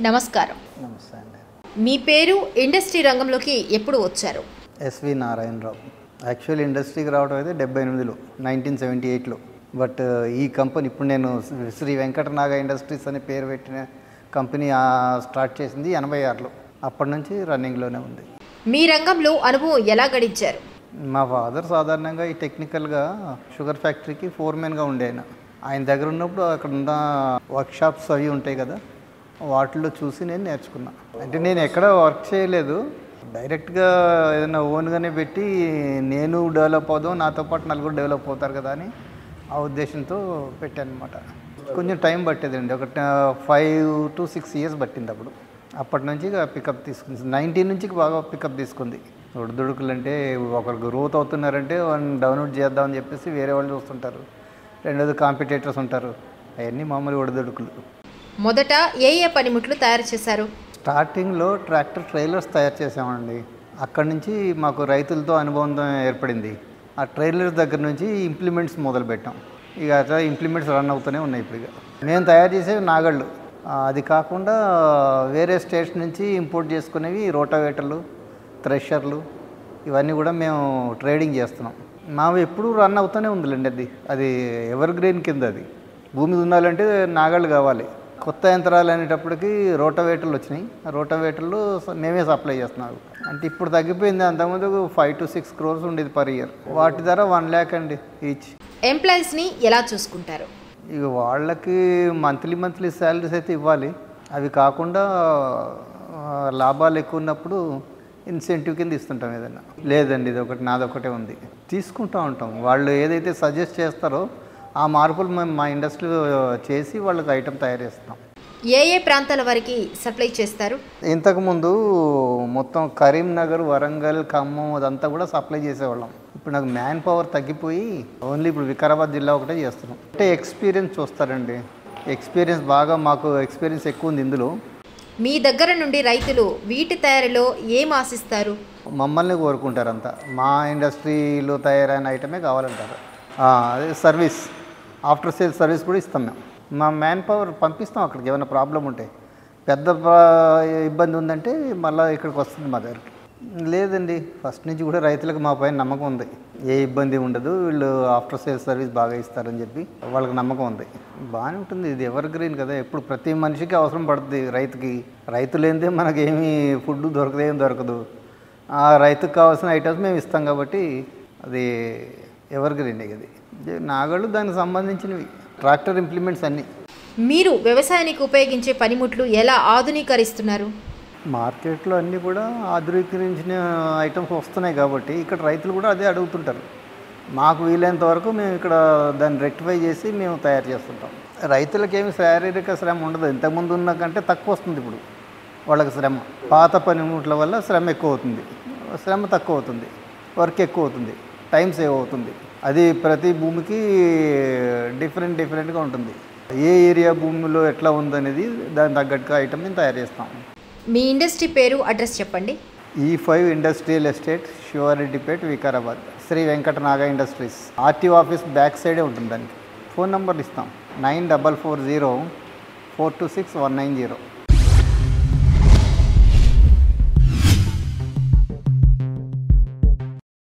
నమస్కారం. నమస్తే అండి. మీ పేరు ఇండస్ట్రీ రంగంలోకి ఎప్పుడు వచ్చారు? ఎస్వి నారాయణరావు. యాక్చువల్ ఇండస్ట్రీకి రావడం అయితే 78లో 1978లో. బట్ ఈ కంపెనీ ఇప్పుడు నేను శ్రీ వెంకటనాగ ఇండస్ట్రీస్ అనే పేరు పెట్టిన కంపెనీ స్టార్ట్ చేసింది 86లో. అప్పటి నుంచి రన్నింగ్లోనే ఉంది. మీ రంగంలో అనుభవం ఎలా గడించారు? మా ఫాదర్ సాధారణంగా ఈ టెక్నికల్గా షుగర్ ఫ్యాక్టరీకి ఫోర్మెన్గా ఉండే ఆయన దగ్గర ఉన్నప్పుడు అక్కడ ఉన్న వర్క్షాప్స్ అవి ఉంటాయి కదా, వాటిలో చూసి నేను నేర్చుకున్నా. అంటే నేను ఎక్కడ వర్క్ చేయలేదు, డైరెక్ట్గా ఏదైనా ఓన్గానే పెట్టి నేను డెవలప్ అవుదాం, నాతో పాటు నలుగురు డెవలప్ అవుతారు కదా అని ఆ ఉద్దేశంతో పెట్టాను అనమాట. కొంచెం టైం పట్టేదండి, ఒక 5 to 6 years పట్టింది. అప్పటి నుంచి పికప్ తీసుకుంది. 19 నుంచి బాగా పికప్ తీసుకుంది. ఒడిదుడుకులు అంటే ఒకరు గ్రోత్ అవుతున్నారంటే వాళ్ళని డౌన్లోడ్ చేద్దామని చెప్పేసి వేరే వాళ్ళు చూస్తుంటారు, రెండోది కాంపిటేటర్స్ ఉంటారు, అవన్నీ మామూలు ఒడిదుడుకులు. మొదట ఏ పనిముట్లు తయారు చేశారు? స్టార్టింగ్లో ట్రాక్టర్ ట్రైలర్స్ తయారు చేసామండి. అక్కడి నుంచి మాకు రైతులతో అనుభవం ఏర్పడింది. ఆ ట్రైలర్స్ దగ్గర నుంచి ఇంప్లిమెంట్స్ మొదలుపెట్టాం. ఇక అట్లా ఇంప్లిమెంట్స్ రన్ అవుతూనే ఉన్నాయి. ఇప్పుడు మేము తయారు చేసేవి నాగళ్ళు, అది కాకుండా వేరే స్టేట్స్ నుంచి ఇంపోర్ట్ చేసుకునేవి రోటావేటర్లు, థ్రెషర్లు, ఇవన్నీ కూడా మేము ట్రేడింగ్ చేస్తున్నాం. మావి ఎప్పుడు రన్ అవుతూనే ఉందిలేండి. అది ఎవర్ గ్రీన్ కింద. అది భూమి దున్నాలంటే నాగళ్ళు కావాలి. కొత్త యంత్రాలు అనేటప్పటికి రోటావేటర్లు వచ్చినాయి. రోటావేటర్లు మేమే సప్లై చేస్తున్నాం. అంటే ఇప్పుడు తగ్గిపోయింది. అంతకుముందు 5 to 6 crores ఉండేది పర్ ఇయర్. వాటి ధర 1 lakh అండి ఈచ్. ఎంప్లాయీస్ని ఎలా చూసుకుంటారు? ఇక వాళ్ళకి మంత్లీ శాలరీస్ అయితే ఇవ్వాలి. అవి కాకుండా లాభాలు ఎక్కువ ఉన్నప్పుడు ఇన్సెంటివ్ కింద ఇస్తుంటాం ఏదైనా. లేదండి, ఇది ఒకటి నాదొకటే ఉంది. తీసుకుంటూ ఉంటాం. వాళ్ళు ఏదైతే సజెస్ట్ చేస్తారో ఆ మార్పులు మేము మా ఇండస్ట్రీలో చేసి వాళ్ళకి ఐటెం తయారు చేస్తాం. ఏ ప్రాంతాల వరకు సప్లై చేస్తారు? ఇంతకుముందు మొత్తం కరీంనగర్, వరంగల్, ఖమ్మం అదంతా కూడా సప్లై చేసేవాళ్ళం. ఇప్పుడు నాకు మ్యాన్ పవర్ తగ్గిపోయి ఓన్లీ ఇప్పుడు వికారాబాద్ జిల్లా ఒకటే చేస్తున్నాం. అంటే ఎక్స్పీరియన్స్ చూస్తారండి. ఎక్స్పీరియన్స్ బాగా మాకు ఎక్స్పీరియన్స్ ఎక్కువ ఉంది ఇందులో. మీ దగ్గర నుండి రైతులు వీటి తయారీలో ఏం ఆశిస్తారు? మమ్మల్ని కోరుకుంటారు అంతా. మా ఇండస్ట్రీలో తయారైన ఐటమే కావాలంటారు. అదే సర్వీస్, ఆఫ్టర్ సేల్ సర్వీస్ కూడా ఇస్తాం మేము. మా మ్యాన్ పవర్ పంపిస్తాం అక్కడికి. ఏమైనా ప్రాబ్లం ఉంటే, పెద్ద ఇబ్బంది ఉందంటే మళ్ళీ ఇక్కడికి వస్తుంది మా దగ్గరికి. లేదండి, ఫస్ట్ నుంచి కూడా రైతులకు మా పైన నమ్మకం ఉంది. ఏ ఇబ్బంది ఉండదు, వీళ్ళు ఆఫ్టర్ సేల్ సర్వీస్ బాగా ఇస్తారని చెప్పి వాళ్ళకి నమ్మకం ఉంది. బాగానే ఉంటుంది. ఇది ఎవర్ గ్రీన్ కదా, ఎప్పుడు ప్రతి మనిషికి అవసరం పడుతుంది రైతుకి. రైతు లేనిదే మనకేమీ ఫుడ్ దొరకదేం దొరకదు. ఆ రైతుకు కావాల్సిన ఐటమ్స్ మేము ఇస్తాం కాబట్టి అది ఎవర్ గ్రీన్. ఇది నాగళ్ళు దానికి సంబంధించినవి, ట్రాక్టర్ ఇంప్లిమెంట్స్ అన్నీ. మీరు వ్యవసాయానికి ఉపయోగించే పనిముట్లు ఎలా ఆధునీకరిస్తున్నారు? మార్కెట్లో అన్నీ కూడా ఆధునీకరించిన ఐటమ్స్ వస్తున్నాయి కాబట్టి ఇక్కడ రైతులు కూడా అదే అడుగుతుంటారు. మాకు వీలైనంత వరకు మేము ఇక్కడ దాన్ని రెక్టిఫై చేసి మేము తయారు చేస్తుంటాం. రైతులకి ఏమి శారీరక శ్రమ ఉండదు. ఇంతకుముందు ఉన్న కంటే తక్కువ వస్తుంది ఇప్పుడు వాళ్ళకి శ్రమ. పాత పనిముట్ల వల్ల శ్రమ ఎక్కువ అవుతుంది, శ్రమ తక్కువ అవుతుంది, వర్క్ ఎక్కువ అవుతుంది, టైం సేవ్ అవుతుంది. అది ప్రతి భూమికి డిఫరెంట్గా ఉంటుంది. ఏ ఏరియా భూమిలో ఎట్లా ఉందనేది దానికి తగ్గట్టుగా ఐటమ్ మేము తయారు చేస్తాం. మీ ఇండస్ట్రీ పేరు, అడ్రస్ చెప్పండి. E5 industrial estate, Shivareddypet, Vikarabad. Shri Venkatanaga industries. RTO office back సైడే ఉంటుంది. దానికి ఫోన్ నెంబర్లు ఇస్తాం. 9440 426 190.